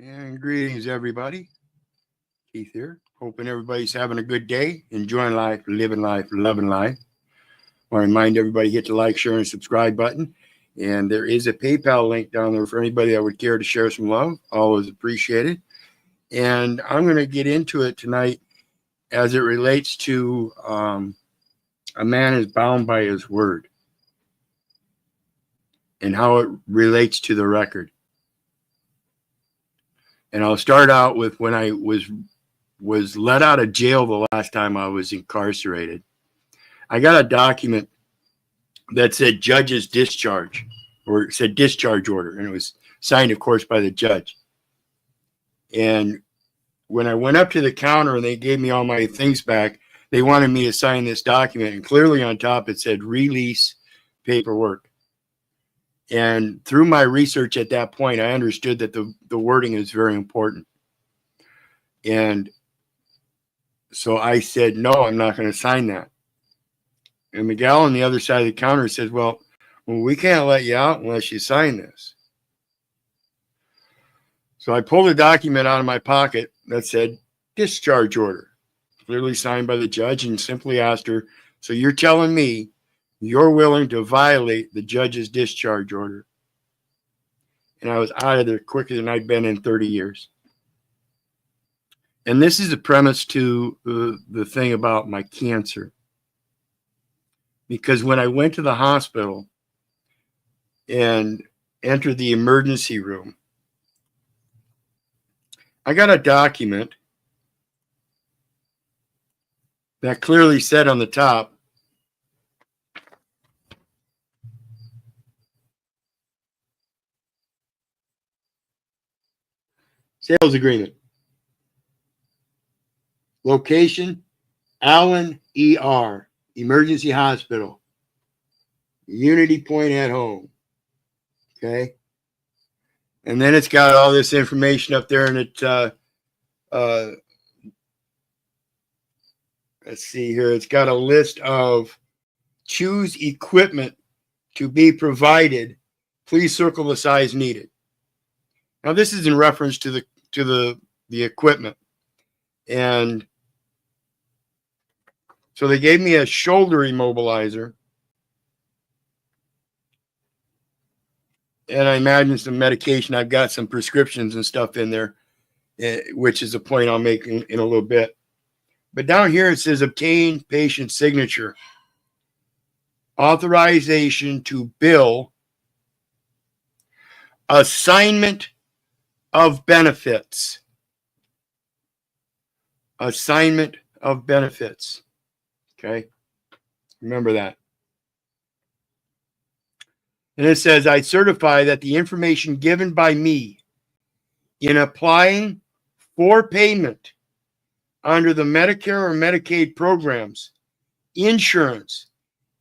And greetings, everybody. Keith here. Hoping everybody's having a good day, enjoying life, living life, loving life. I want to remind everybody, hit the like, share, and subscribe button. And there is a PayPal link down there for anybody that would care to share some love. Always appreciated. And I'm going to get into it tonight as it relates to a man is bound by his word and how it relates to the record. And I'll start out with when I was let out of jail the last time I was incarcerated. I got a document that said judge's discharge, or it said discharge order, and it was signed, of course, by the judge. And when I went up to the counter and they gave me all my things back, they wanted me to sign this document, and clearly on top it said release paperwork. And through my research at that point, I understood that the wording is very important. And so I said, no, I'm not going to sign that. And Miguel on the other side of the counter said, well, we can't let you out unless you sign this. So I pulled a document out of my pocket that said discharge order, clearly signed by the judge, and simply asked her, so you're telling me you're willing to violate the judge's discharge order? And I was out of there quicker than I'd been in 30 years. And this is the premise to the thing about my cancer. Because when I went to the hospital and entered the emergency room, I got a document that clearly said on the top, sales agreement. Location, Allen ER, Emergency Hospital. Unity Point at home. Okay. And then it's got all this information up there, and it, let's see here. It's got a list of choose equipment to be provided. Please circle the size needed. Now, this is in reference to the equipment. And so they gave me a shoulder immobilizer. And I imagine some medication. I've got some prescriptions and stuff in there, which is a point I'll make in a little bit. But down here it says obtain patient signature. Authorization to bill. Assignment of benefits. Assignment of benefits. Okay. Remember that. And it says, I certify that the information given by me in applying for payment under the Medicare or Medicaid programs, insurance,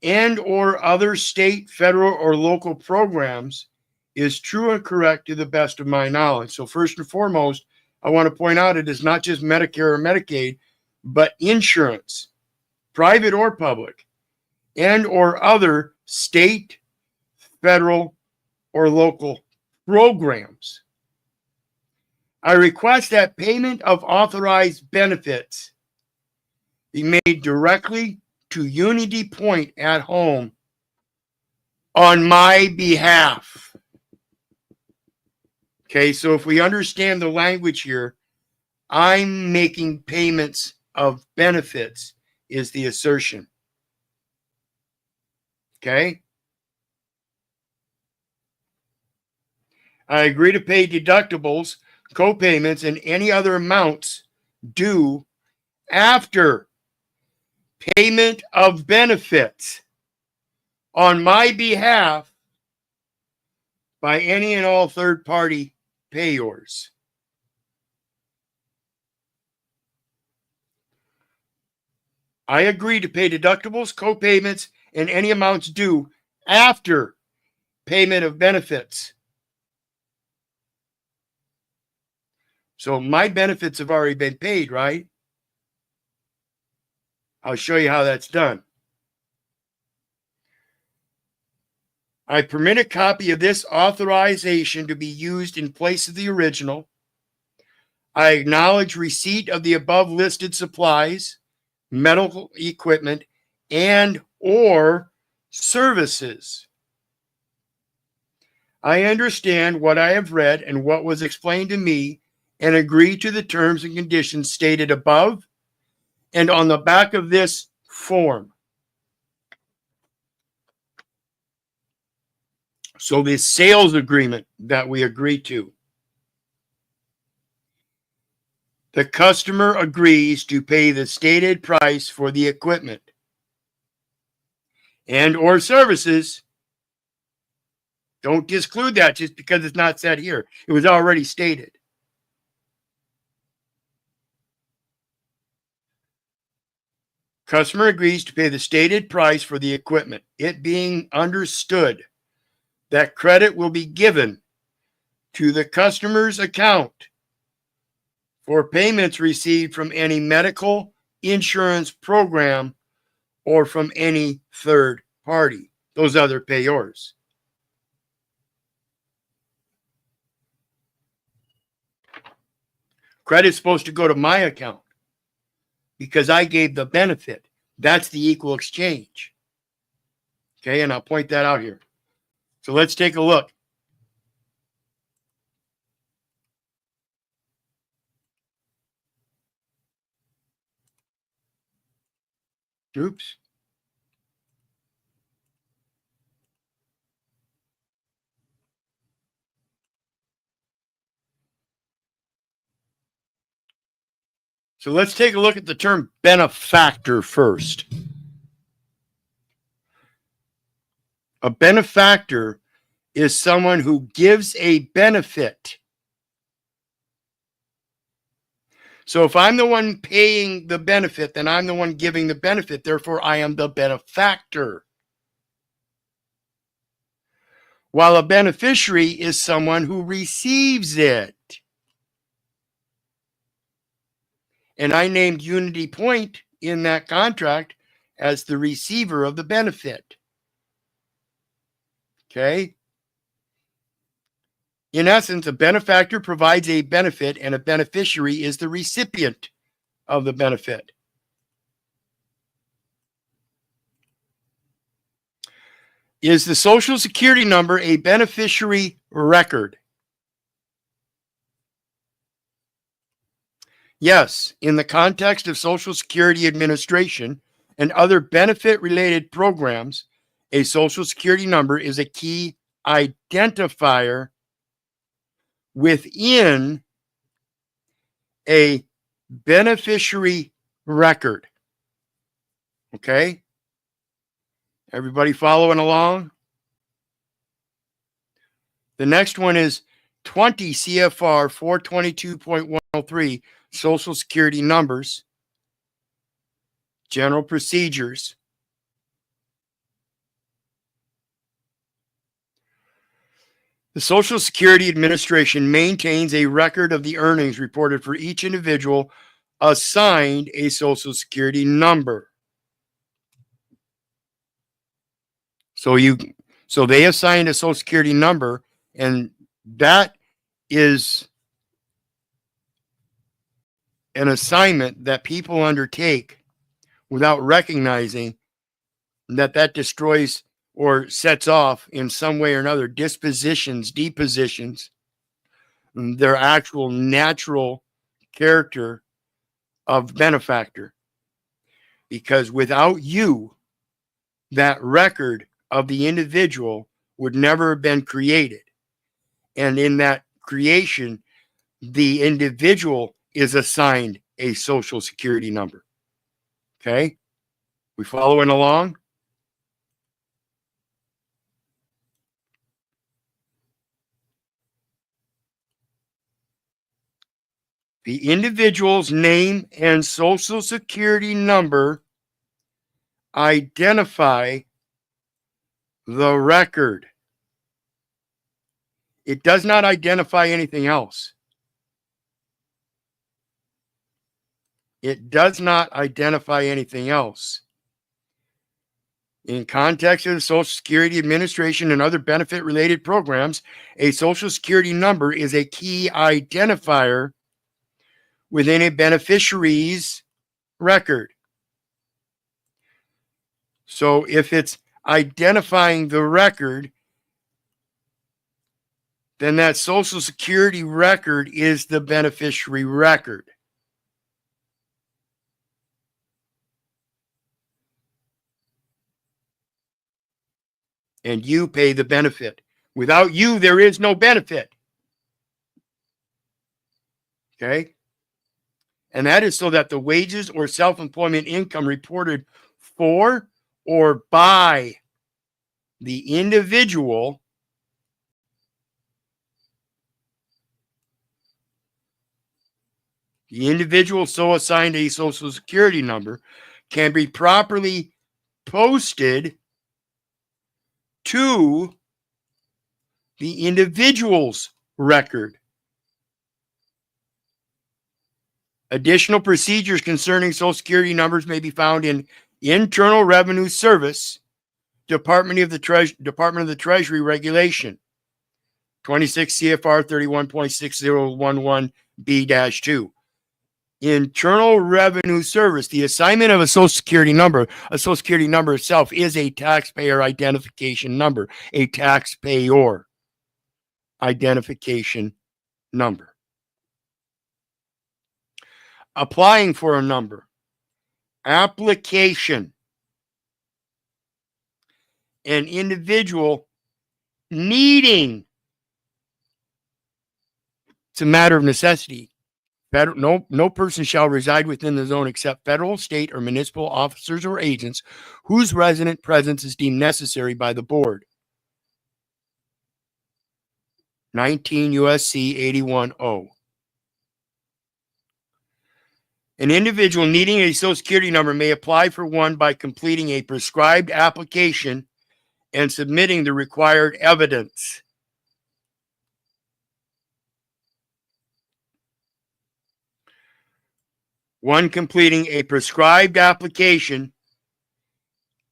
and or other state, federal, or local programs is true and correct to the best of my knowledge. So first and foremost, I want to point out it is not just Medicare or Medicaid, but insurance, private or public, and or other state, federal, or local programs. I request that payment of authorized benefits be made directly to Unity Point at home on my behalf. Okay, so if we understand the language here, I'm making payments of benefits is the assertion. Okay? I agree to pay deductibles, co-payments, and any other amounts due after payment of benefits on my behalf by any and all third-party payors. I agree to pay deductibles, co-payments, and any amounts due after payment of benefits. So my benefits have already been paid, right? I'll show you how that's done. I permit a copy of this authorization to be used in place of the original I acknowledge receipt of the above listed supplies, medical equipment, and or services. I understand what I have read and what was explained to me and agree to the terms and conditions stated above and on the back of this form. So this sales agreement that we agree to, the customer agrees to pay the stated price for the equipment and or services. Don't disclude that just because it's not said here. It was already stated. Customer agrees to pay the stated price for the equipment, it being understood that credit will be given to the customer's account for payments received from any medical insurance program or from any third party, those other payors. Credit's supposed to go to my account because I gave the benefit. That's the equal exchange. Okay, and I'll point that out here. So let's take a look. Oops. So let's take a look at the term benefactor first. A benefactor is someone who gives a benefit. So if I'm the one paying the benefit, then I'm the one giving the benefit. Therefore, I am the benefactor. While a beneficiary is someone who receives it. And I named Unity Point in that contract as the receiver of the benefit. Okay? In essence, a benefactor provides a benefit and a beneficiary is the recipient of the benefit. Is the Social Security number a beneficiary record? Yes, in the context of Social Security Administration and other benefit-related programs, a Social Security number is a key identifier within a beneficiary record. Okay? Everybody following along? The next one is 20 CFR 422.103, Social Security numbers, general procedures. The Social Security Administration maintains a record of the earnings reported for each individual assigned a Social Security number. So they assigned a Social Security number, and that is an assignment that people undertake without recognizing that destroys or sets off in some way or another depositions their actual natural character of benefactor. Because without you, that record of the individual would never have been created. And in that creation, the individual is assigned a Social Security number. Okay? We following along? The individual's name and Social Security number identify the record. It does not identify anything else. It does not identify anything else. In context of the Social Security Administration and other benefit-related programs, a Social Security number is a key identifier within a beneficiary's record. So if it's identifying the record, then that Social Security record is the beneficiary record. And you pay the benefit. Without you, there is no benefit. Okay? And that is so that the wages or self-employment income reported for or by the individual so assigned a Social Security number can be properly posted to the individual's record. Additional procedures concerning Social Security numbers may be found in Internal Revenue Service, Department of the Treasury Regulation, 26 CFR 31.6011B-2. Internal Revenue Service, the assignment of a Social Security number itself is a taxpayer identification number, a taxpayer identification number. Applying for a number, application, an individual needing, it's a matter of necessity. No person shall reside within the zone except federal, state, or municipal officers or agents whose resident presence is deemed necessary by the board. 19 U.S.C. 81O. An individual needing a Social Security number may apply for one by completing a prescribed application and submitting the required evidence. One completing a prescribed application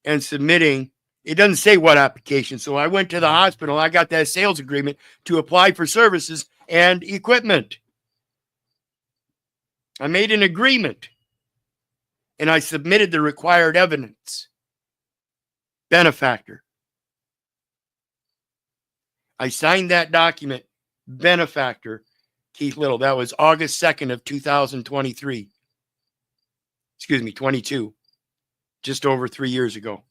and submitting, it doesn't say what application. So I went to the hospital, I got that sales agreement to apply for services and equipment. I made an agreement and I submitted the required evidence. Benefactor. I signed that document, Benefactor, Keith Little. That was August 2nd of 2023. Excuse me, 22. Just over 3 years ago.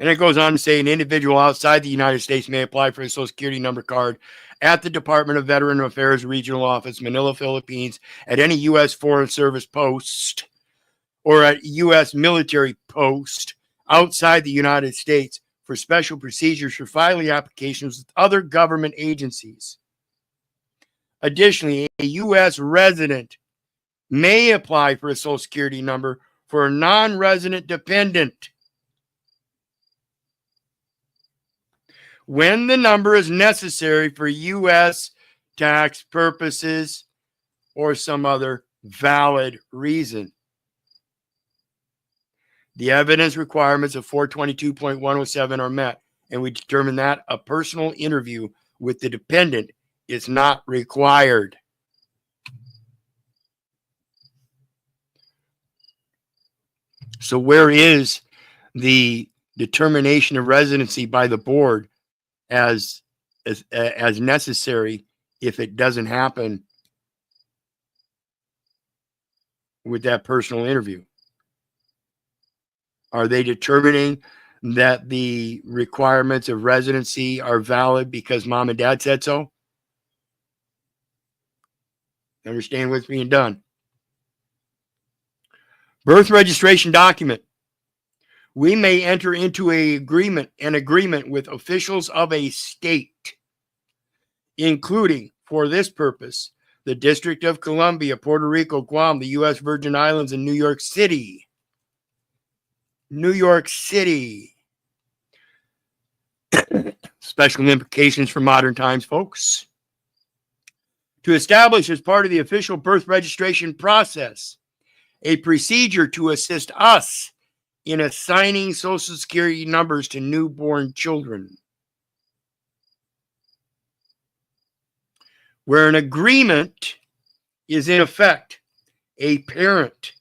And it goes on to say an individual outside the United States may apply for a Social Security number card at the Department of Veteran Affairs Regional Office, Manila, Philippines, at any U.S. Foreign Service post or at U.S. military post outside the United States for special procedures for filing applications with other government agencies. Additionally, a U.S. resident may apply for a Social Security number for a non-resident dependent when the number is necessary for U.S. tax purposes or some other valid reason. The evidence requirements of 422.107 are met, and we determine that a personal interview with the dependent is not required. So where is the determination of residency by the board as necessary if it doesn't happen with that personal interview? Are they determining that the requirements of residency are valid because mom and dad said so? Understand what's being done. Birth registration document. We may enter into an agreement with officials of a state, including, for this purpose, the District of Columbia, Puerto Rico, Guam, the U.S. Virgin Islands, and New York City. New York City. Special implications for modern times, folks. To establish as part of the official birth registration process a procedure to assist us in assigning Social Security numbers to newborn children. where an agreement is in effect, a parent,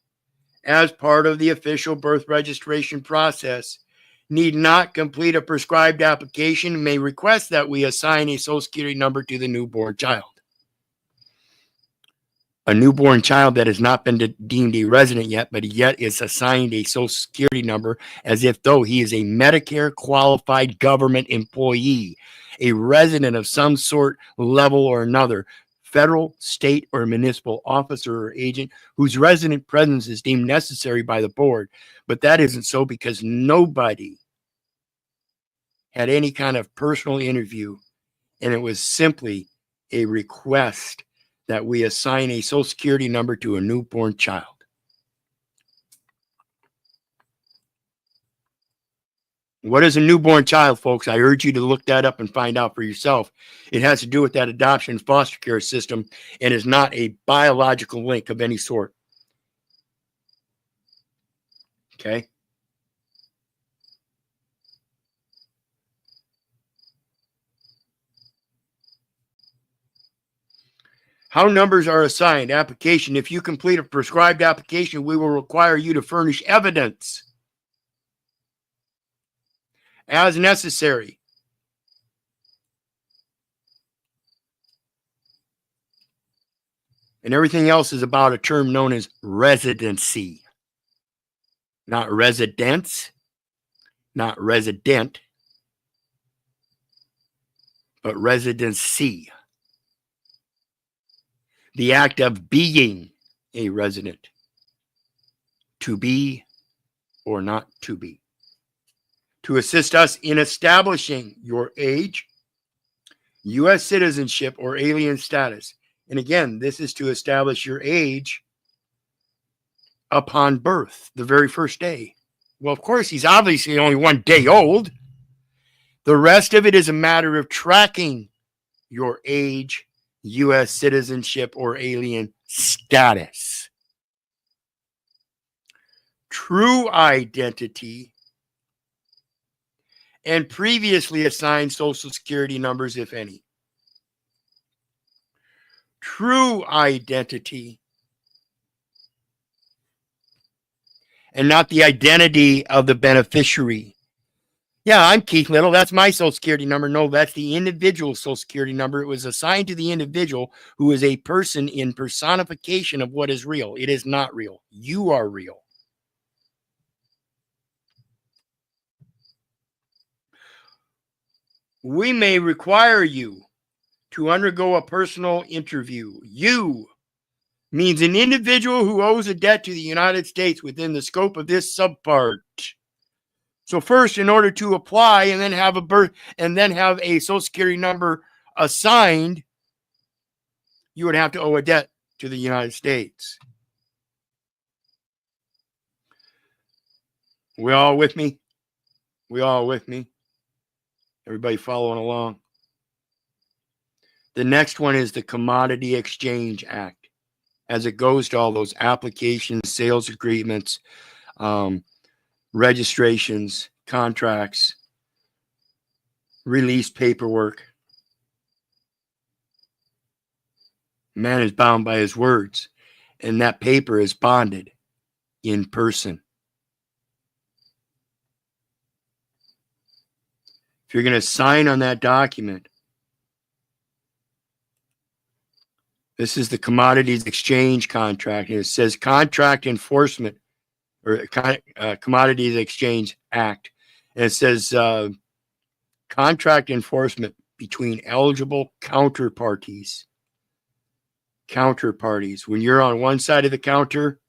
as part of the official birth registration process, need not complete a prescribed application and may request that we assign a Social Security number to the newborn child. A newborn child that has not been deemed a resident yet, but yet is assigned a Social Security number as if though he is a Medicare qualified government employee, a resident of some sort, level or another, federal, state, or municipal officer or agent whose resident presence is deemed necessary by the board. But that isn't so because nobody had any kind of personal interview, and it was simply a request that we assign a Social Security number to a newborn child. What is a newborn child, folks? I urge you to look that up and find out for yourself. It has to do with that adoption foster care system and is not a biological link of any sort. Okay? How numbers are assigned. Application. If you complete a prescribed application, we will require you to furnish evidence as necessary. And everything else is about a term known as residency. Not residence, not resident, but residency. The act of being a resident. To be or not to be. To assist us in establishing your age, U.S. citizenship, or alien status. And again, this is to establish your age upon birth, the very first day. Well, of course, he's obviously only 1 day old. The rest of it is a matter of tracking your age, U.S. citizenship, or alien status. True identity and previously assigned Social Security numbers, if any. True identity and not the identity of the beneficiary. Yeah, I'm Keith Little. That's my Social Security number. No, that's the individual Social Security number. It was assigned to the individual who is a person in personification of what is real. It is not real. You are real. We may require you to undergo a personal interview. You means an individual who owes a debt to the United States within the scope of this subpart. So first, in order to apply and then have a Social Security number assigned, you would have to owe a debt to the United States. We all with me? We all with me? Everybody following along? The next one is the Commodity Exchange Act, as it goes to all those applications, sales agreements, registrations, contracts, release paperwork. Man is bound by his words, and that paper is bonded in person. If you're going to sign on that document, this is the Commodities Exchange Contract, and it says Contract Enforcement, or Commodities Exchange Act. And it says contract enforcement between eligible counterparties. Counterparties. When you're on one side of the counter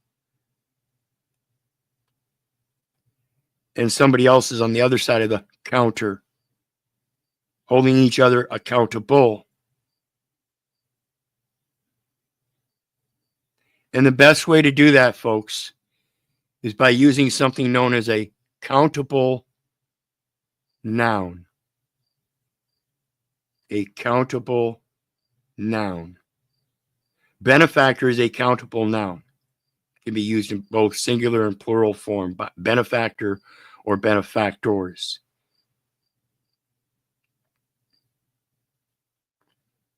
and somebody else is on the other side of the counter, holding each other accountable. And the best way to do that, folks, is by using something known as a countable noun. A countable noun. Benefactor is a countable noun. It can be used in both singular and plural form, benefactor or benefactors.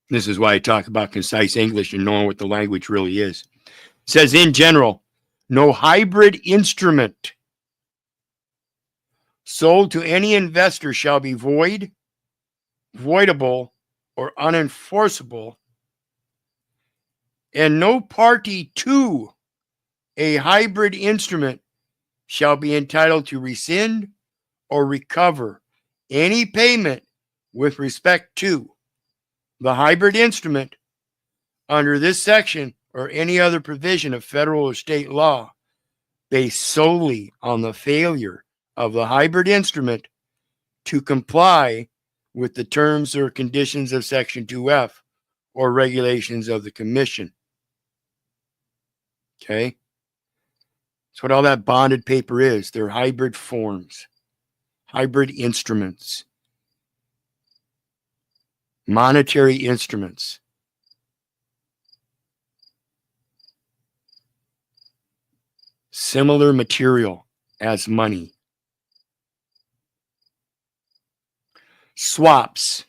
This is why I talk about concise English and knowing what the language really is. It says, in general, no hybrid instrument sold to any investor shall be void, voidable, or unenforceable, and no party to a hybrid instrument shall be entitled to rescind or recover any payment with respect to the hybrid instrument under this section or any other provision of federal or state law based solely on the failure of the hybrid instrument to comply with the terms or conditions of Section 2F or regulations of the Commission. Okay? That's what all that bonded paper is. They're hybrid forms, hybrid instruments, monetary instruments. Similar material as money. Swaps.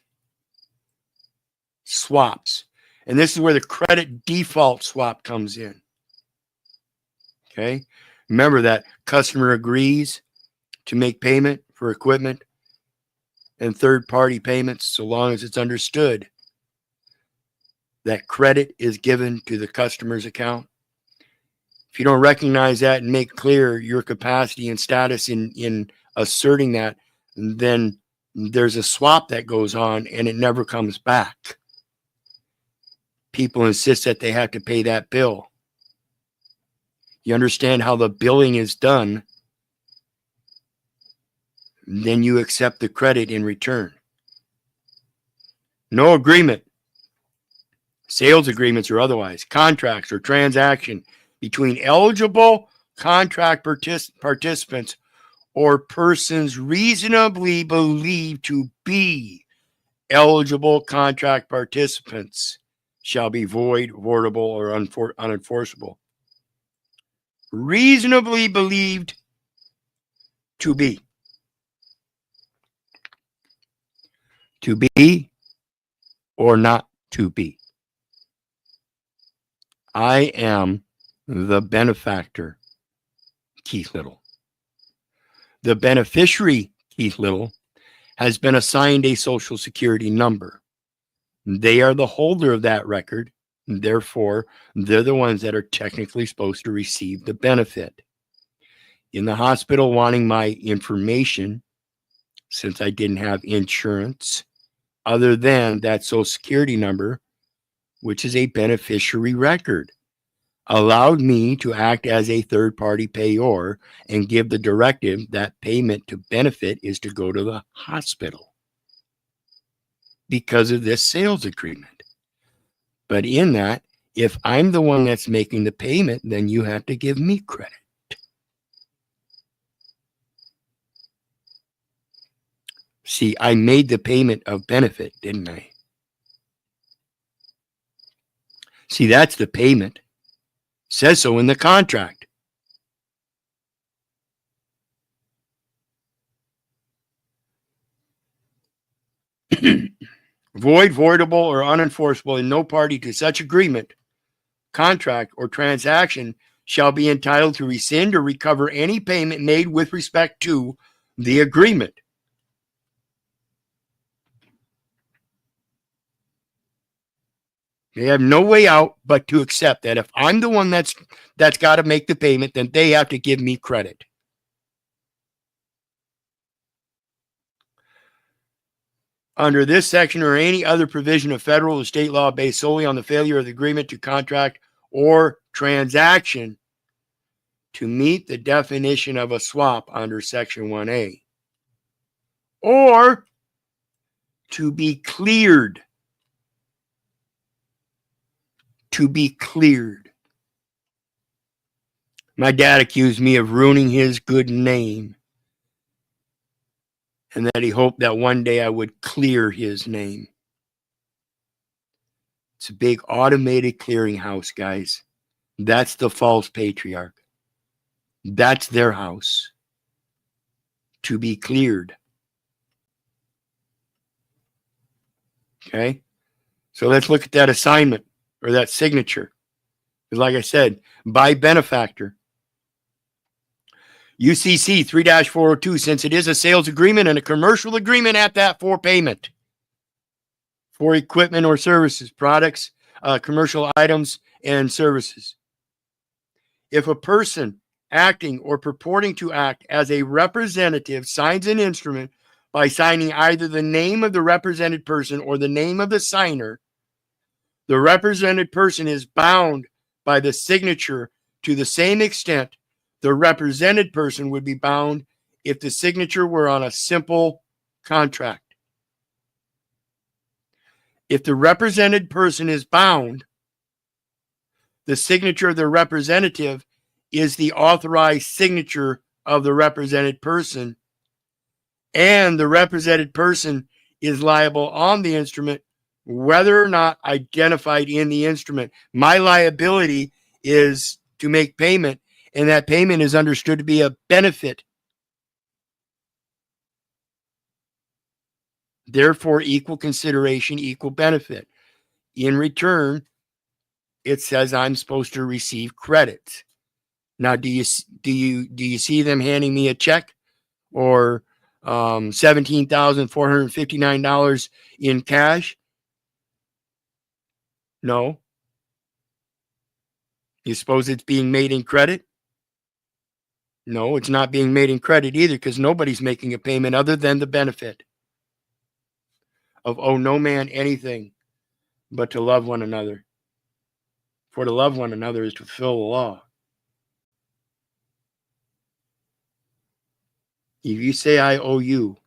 Swaps. And this is where the credit default swap comes in. Okay? Remember that customer agrees to make payment for equipment and third-party payments so long as it's understood that credit is given to the customer's account. If you don't recognize that and make clear your capacity and status in asserting that, then there's a swap that goes on and it never comes back. People insist that they have to pay that bill. You understand how the billing is done, then you accept the credit in return. No agreement, sales agreements or otherwise, contracts or transaction between eligible contract participants or persons reasonably believed to be eligible contract participants shall be void, voidable, or unenforceable. Reasonably believed to be. To be or not to be. I am the benefactor, Keith Little. The beneficiary, Keith Little, has been assigned a Social Security number. They are the holder of that record. Therefore, they're the ones that are technically supposed to receive the benefit. In the hospital wanting my information, since I didn't have insurance, other than that Social Security number, which is a beneficiary record, allowed me to act as a third-party payor and give the directive that payment to benefit is to go to the hospital because of this sales agreement. But in that, if I'm the one that's making the payment, then you have to give me credit. See, I made the payment of benefit, didn't I? See, that's the payment. Says so in the contract. Void, voidable, or unenforceable in no party to such agreement, contract, or transaction shall be entitled to rescind or recover any payment made with respect to the agreement. They have no way out but to accept that if I'm the one that's got to make the payment, then they have to give me credit. Under this section or any other provision of federal or state law based solely on the failure of the agreement to contract or transaction to meet the definition of a swap under Section 1A, or to be cleared. To be cleared. My dad accused me of ruining his good name, and that he hoped that one day I would clear his name. It's a big automated clearinghouse, guys. That's the false patriarch. That's their house. To be cleared. Okay? So let's look at that assignment or that signature. Like I said, by benefactor. UCC 3-402, since it is a sales agreement and a commercial agreement at that for payment for equipment or services, products, commercial items, and services. If a person acting or purporting to act as a representative signs an instrument by signing either the name of the represented person or the name of the signer, the represented person is bound by the signature to the same extent the represented person would be bound if the signature were on a simple contract. If the represented person is bound, the signature of the representative is the authorized signature of the represented person, and the represented person is liable on the instrument whether or not identified in the instrument. My liability is to make payment, and that payment is understood to be a benefit. Therefore, equal consideration, equal benefit. In return, it says I'm supposed to receive credit. Now, do you see them handing me a check or $17,459 in cash? No. You suppose it's being made in credit? No, it's not being made in credit either, because nobody's making a payment other than the benefit of owe no man anything but to love one another. For to love one another is to fulfill the law. If you say I owe you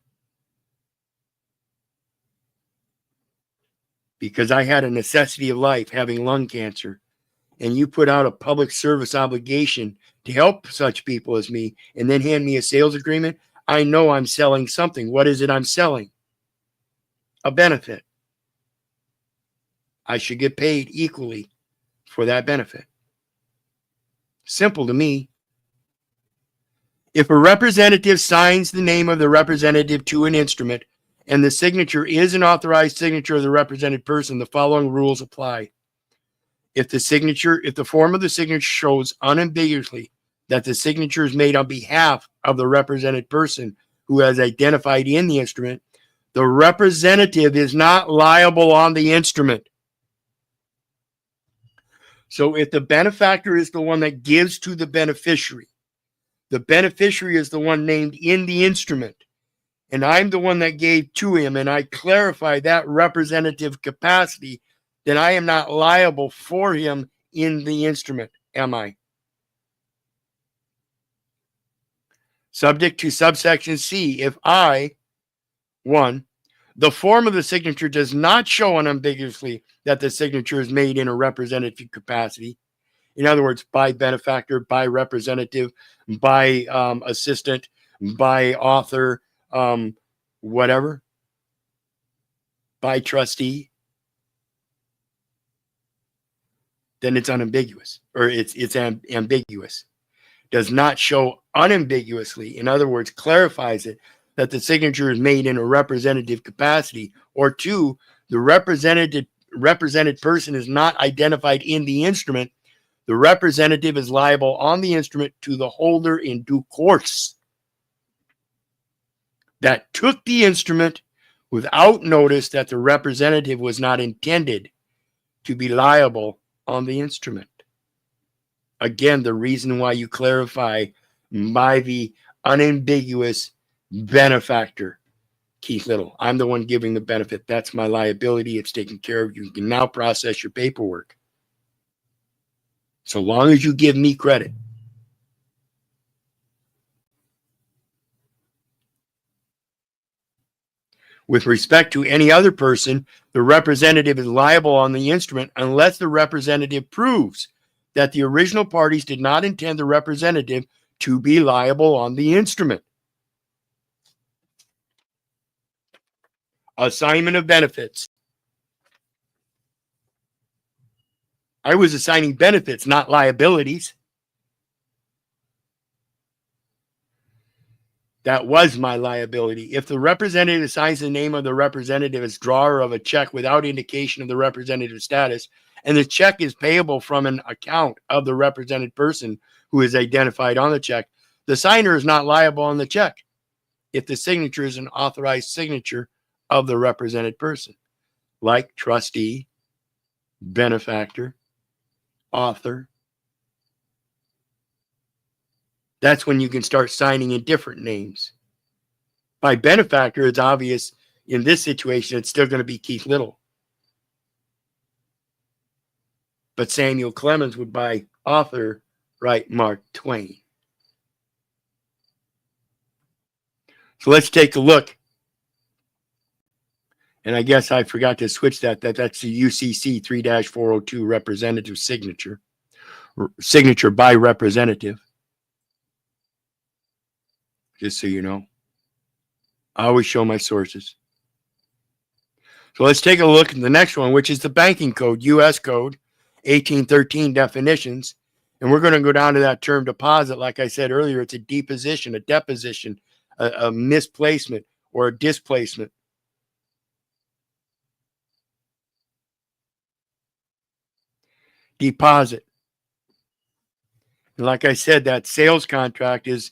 because I had a necessity of life, having lung cancer, and you put out a public service obligation to help such people as me, and then hand me a sales agreement, I know I'm selling something. What is it I'm selling? A benefit. I should get paid equally for that benefit. Simple to me. If a representative signs the name of the representative to an instrument, and the signature is an authorized signature of the represented person, the following rules apply. If the form of the signature shows unambiguously that the signature is made on behalf of the represented person who has identified in the instrument, the representative is not liable on the instrument. So if the benefactor is the one that gives to the beneficiary is the one named in the instrument, and I'm the one that gave to him, and I clarify that representative capacity, then I am not liable for him in the instrument, am I? Subject to subsection C, if I, 1, the form of the signature does not show unambiguously that the signature is made in a representative capacity. In other words, by benefactor, by representative, by assistant, by author, whatever, by trustee, then it's unambiguous, or it's ambiguous. Does not show unambiguously, in other words, clarifies it, that the signature is made in a representative capacity, or 2, the represented person is not identified in the instrument, the representative is liable on the instrument to the holder in due course that took the instrument without notice that the representative was not intended to be liable on the instrument. Again, the reason why you clarify by the unambiguous benefactor, Keith Little. I'm the one giving the benefit. That's my liability. It's taken care of. You can now process your paperwork. So long as you give me credit. With respect to any other person, the representative is liable on the instrument unless the representative proves that the original parties did not intend the representative to be liable on the instrument. Assignment of benefits. I was assigning benefits, not liabilities. That was my liability. If the representative signs the name of the representative as drawer of a check without indication of the representative status, and the check is payable from an account of the represented person who is identified on the check, the signer is not liable on the check if the signature is an authorized signature of the represented person, like trustee, benefactor, author. That's when you can start signing in different names. By benefactor, it's obvious in this situation, it's still going to be Keith Little. But Samuel Clemens would, by author, write Mark Twain. So let's take a look. And I guess I forgot to switch that. That's the UCC 3-402 representative signature. Signature by representative. Just so you know. I always show my sources. So let's take a look at the next one, which is the banking code, U.S. Code 1813 definitions. And we're going to go down to that term deposit. Like I said earlier, it's a deposition, a deposition, a misplacement, or a displacement. Deposit. And like I said, that sales contract is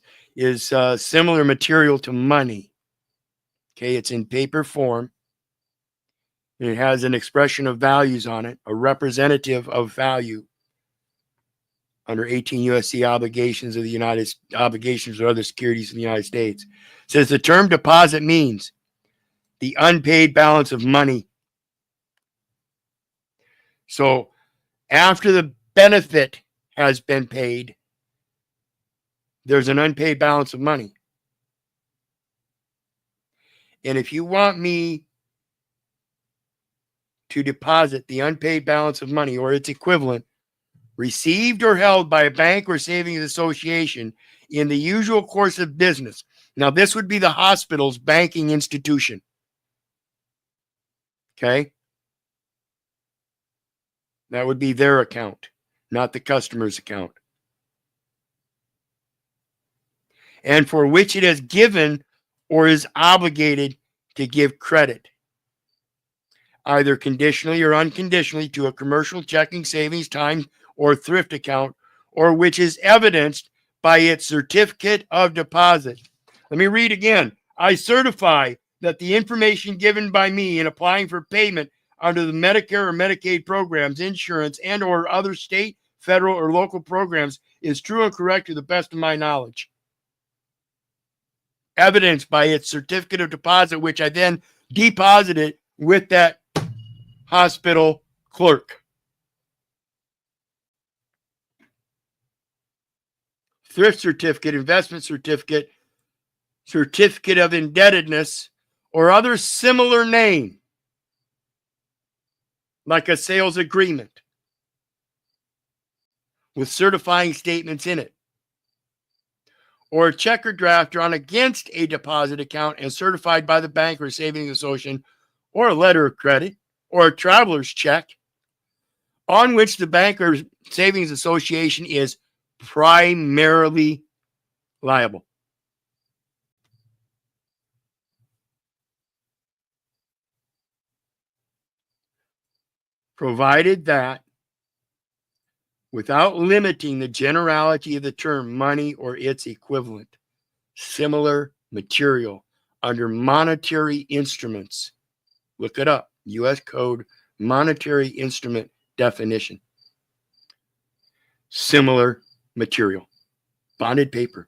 similar material to money. Okay, it's in paper form. It has an expression of values on it, a representative of value under 18 U.S.C. obligations of the obligations or other securities in the United States. It says the term deposit means the unpaid balance of money. So after the benefit has been paid, there's an unpaid balance of money. And if you want me to deposit the unpaid balance of money or its equivalent received or held by a bank or savings association in the usual course of business. Now, this would be the hospital's banking institution. Okay? That would be their account, not the customer's account. And for which it has given or is obligated to give credit, either conditionally or unconditionally, to a commercial checking, savings, time, or thrift account, or which is evidenced by its certificate of deposit. Let me read again. I certify that the information given by me in applying for payment under the Medicare or Medicaid programs, insurance, and or other state, federal, or local programs is true and correct to the best of my knowledge. Evidenced by its certificate of deposit, which I then deposited with that hospital clerk. Thrift certificate, investment certificate, certificate of indebtedness, or other similar name, like a sales agreement with certifying statements in it, or a check or draft drawn against a deposit account and certified by the bank or savings association, or a letter of credit, or a traveler's check on which the bank or savings association is primarily liable. Provided that, without limiting the generality of the term money or its equivalent, similar material under monetary instruments. Look it up. U.S. Code monetary instrument definition. Similar material. Bonded paper.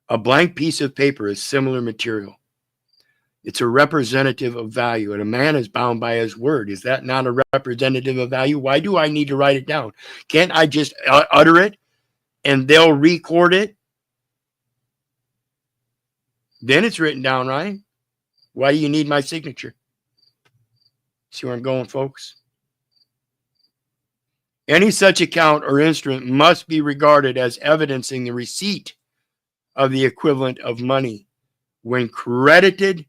A blank piece of paper is similar material. It's a representative of value, and a man is bound by his word. Is that not a representative of value? Why do I need to write it down? Can't I just utter it and they'll record it? Then it's written down, right? Why do you need my signature? See where I'm going, folks? Any such account or instrument must be regarded as evidencing the receipt of the equivalent of money when credited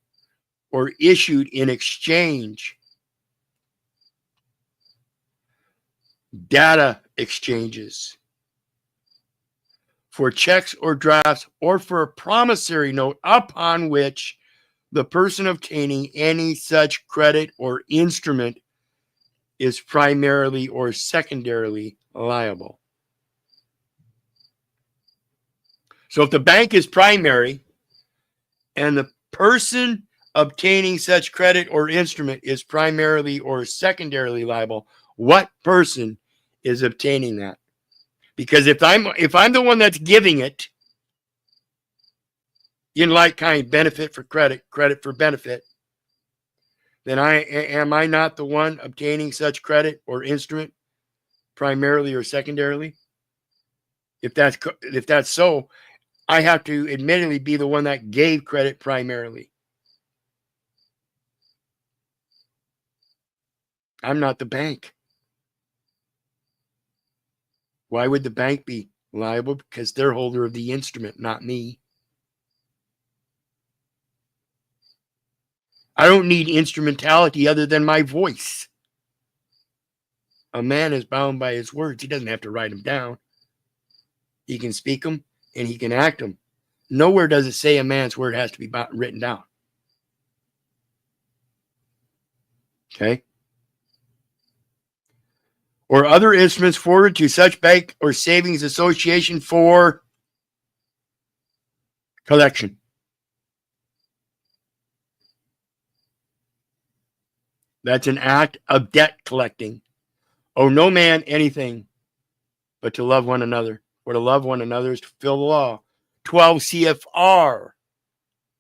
or issued in exchange. Data exchanges for checks or drafts or for a promissory note upon which the person obtaining any such credit or instrument is primarily or secondarily liable. So if the bank is primary and the person obtaining such credit or instrument is primarily or secondarily liable, what person is obtaining that? Because if I'm the one that's giving it, in like kind, benefit for credit, credit for benefit, then am I not the one obtaining such credit or instrument primarily or secondarily? If that's so, I have to admittedly be the one that gave credit primarily. I'm not the bank. Why would the bank be liable? Because they're holder of the instrument, not me. I don't need instrumentality other than my voice. A man is bound by his words. He doesn't have to write them down. He can speak them and he can act them. Nowhere does it say a man's word has to be written down. Okay? Or other instruments forwarded to such bank or savings association for collection. That's an act of debt collecting. Owe no man anything but to love one another. For to love one another is to fulfill the law. 12 CFR.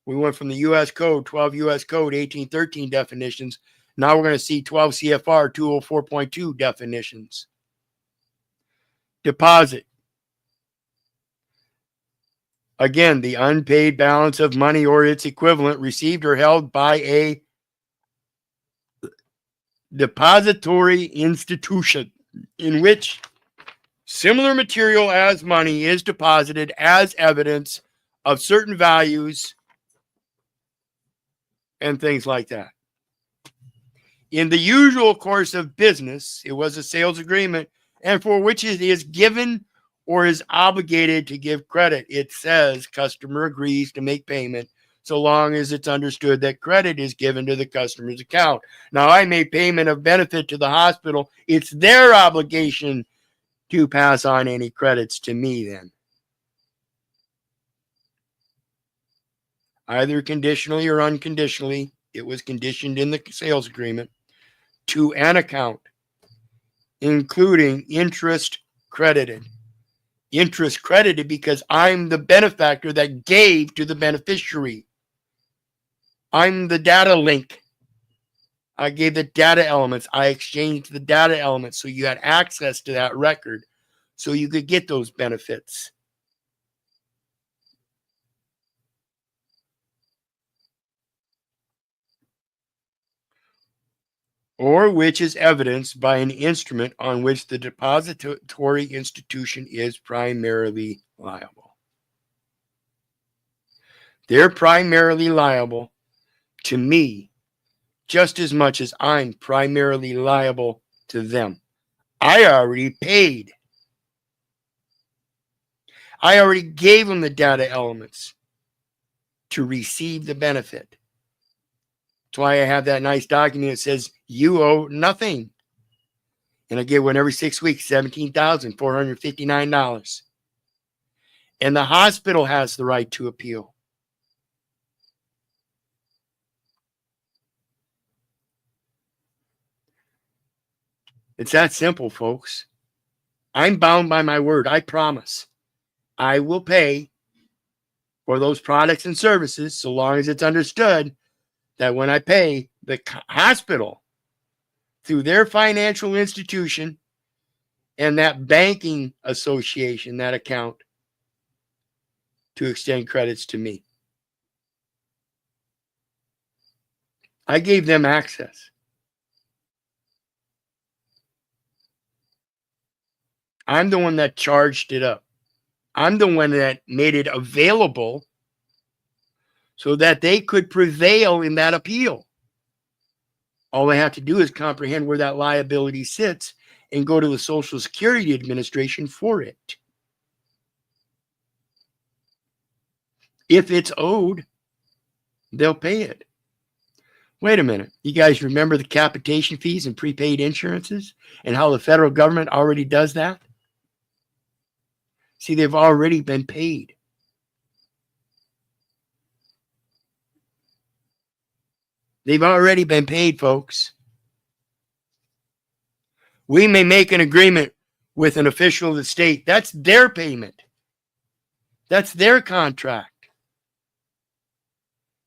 We went from the U.S. Code, 12 U.S. Code, 1813 definitions. Now we're going to see 12 CFR 204.2 definitions. Deposit. Again, the unpaid balance of money or its equivalent received or held by a depository institution in which similar material as money is deposited as evidence of certain values and things like that. In the usual course of business, it was a sales agreement, and for which it is given or is obligated to give credit. It says customer agrees to make payment so long as it's understood that credit is given to the customer's account. Now, I made payment of benefit to the hospital. It's their obligation to pass on any credits to me then. Either conditionally or unconditionally, it was conditioned in the sales agreement to an account, including interest credited. Interest credited because I'm the benefactor that gave to the beneficiary. I'm the data link. I gave the data elements. I exchanged the data elements so you had access to that record so you could get those benefits. Or which is evidenced by an instrument on which the depository institution is primarily liable. They're primarily liable to me just as much as I'm primarily liable to them. I already paid. I already gave them the data elements to receive the benefit. That's why I have that nice document that says you owe nothing. And I get one every 6 weeks, $17,459. And the hospital has the right to appeal. It's that simple, folks. I'm bound by my word. I promise. I will pay for those products and services so long as it's understood that when I pay the hospital through their financial institution and that banking association, that account, to extend credits to me. I gave them access. I'm the one that charged it up. I'm the one that made it available so that they could prevail in that appeal. All they have to do is comprehend where that liability sits and go to the Social Security Administration for it. If it's owed, they'll pay it. Wait a minute. You guys remember the capitation fees and prepaid insurances and how the federal government already does that? See, they've already been paid. They've already been paid, folks. We may make an agreement with an official of the state. That's their payment. That's their contract.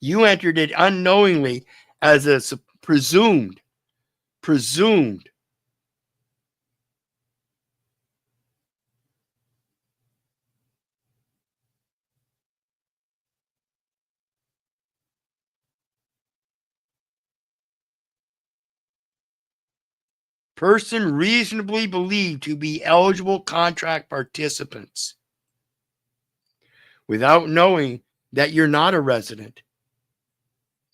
You entered it unknowingly as a presumed. Person reasonably believed to be eligible contract participants without knowing that you're not a resident.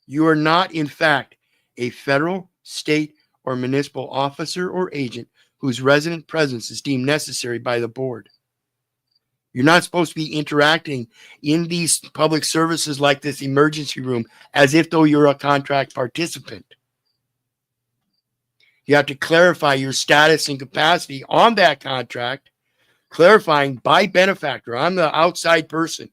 You are not, in fact, a federal, state, or municipal officer or agent whose resident presence is deemed necessary by the board. You're not supposed to be interacting in these public services like this emergency room as if though you're a contract participant. You have to clarify your status and capacity on that contract, clarifying by benefactor. I'm the outside person.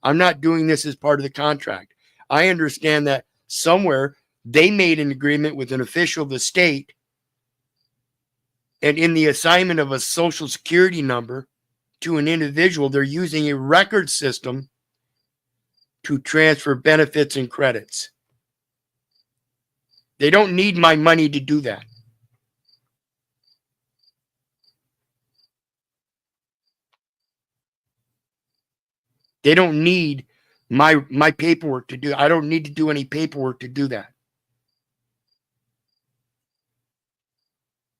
I'm not doing this as part of the contract. I understand that somewhere they made an agreement with an official of the state, and in the assignment of a social security number to an individual, they're using a record system to transfer benefits and credits. They don't need my money to do that. They don't need my paperwork to do. I don't need to do any paperwork to do that.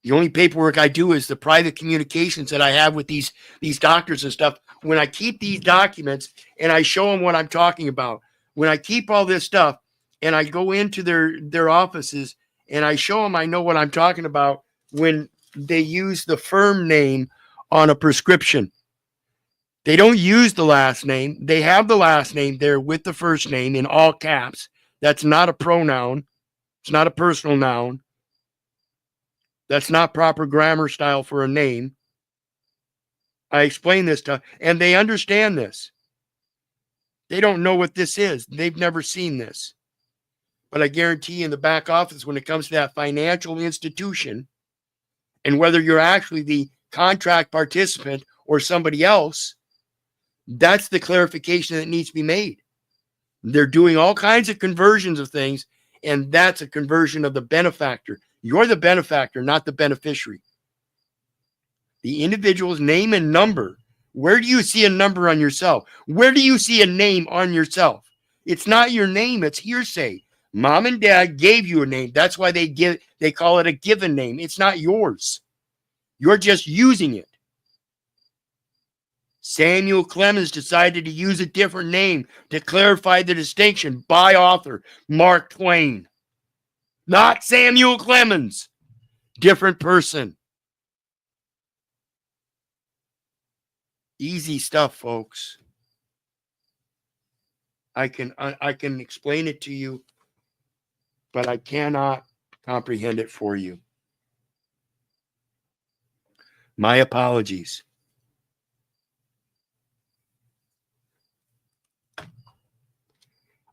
The only paperwork I do is the private communications that I have with these doctors and stuff. When I keep these documents and I show them what I'm talking about, when I keep all this stuff and I go into their offices and I show them I know what I'm talking about when they use the firm name on a prescription. They don't use the last name. They have the last name there with the first name in all caps. That's not a pronoun. It's not a personal noun. That's not proper grammar style for a name. I explain this to, and they understand this. They don't know what this is. They've never seen this. But I guarantee you in the back office, when it comes to that financial institution, and whether you're actually the contract participant or somebody else, that's the clarification that needs to be made. They're doing all kinds of conversions of things, and that's a conversion of the benefactor. You're the benefactor, not the beneficiary. The individual's name and number. Where do you see a number on yourself? Where do you see a name on yourself? It's not your name, it's hearsay. Mom and dad gave you a name. That's why they call it a given name. It's not yours. You're just using it. Samuel Clemens decided to use a different name to clarify the distinction by author Mark Twain. Not Samuel Clemens. Different person. Easy stuff, folks. I can explain it to you, but I cannot comprehend it for you. My apologies.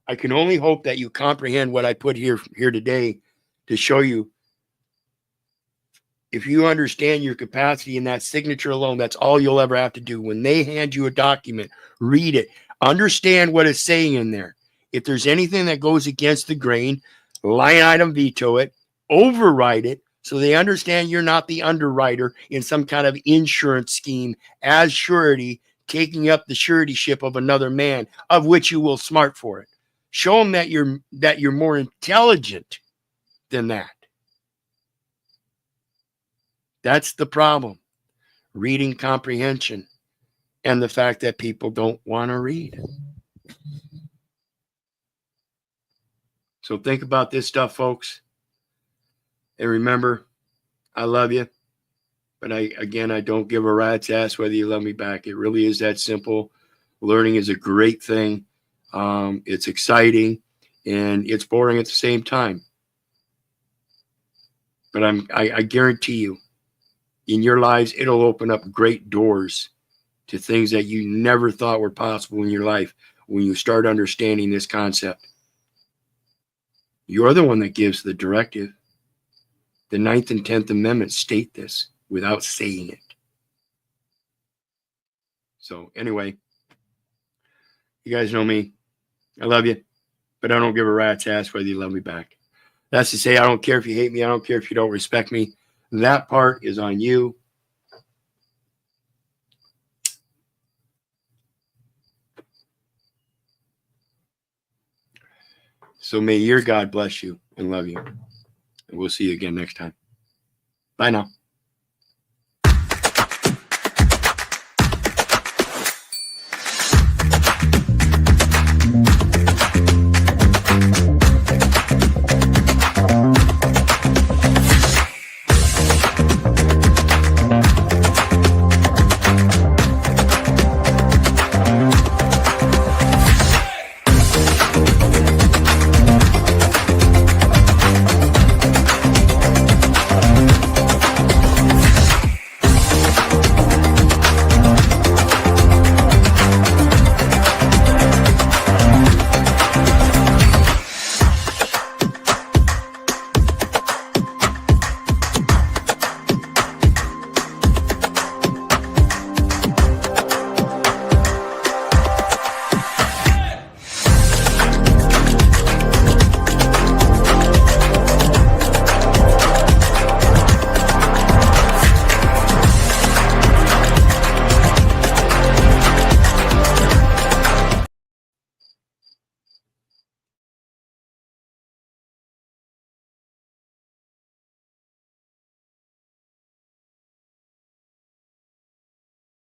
I can only hope that you comprehend what I put here today to show you. If you understand your capacity in that signature alone, that's all you'll ever have to do. When they hand you a document, read it. Understand what it's saying in there. If there's anything that goes against the grain, line item veto it, override it, so they understand you're not the underwriter in some kind of insurance scheme as surety, taking up the suretyship of another man, of which you will smart for it. Show them that you're more intelligent than that. That's the problem. Reading comprehension and the fact that people don't want to read. So think about this stuff, folks. And remember, I love you. But I don't give a rat's ass whether you love me back. It really is that simple. Learning is a great thing. It's exciting and it's boring at the same time. But I guarantee you, in your lives, it'll open up great doors to things that you never thought were possible in your life when you start understanding this concept. You're the one that gives the directive. The 9th and 10th Amendments state this without saying it. So anyway, you guys know me. I love you, but I don't give a rat's ass whether you love me back. That's to say, I don't care if you hate me. I don't care if you don't respect me. That part is on you. So may your God bless you and love you. And we'll see you again next time. Bye now.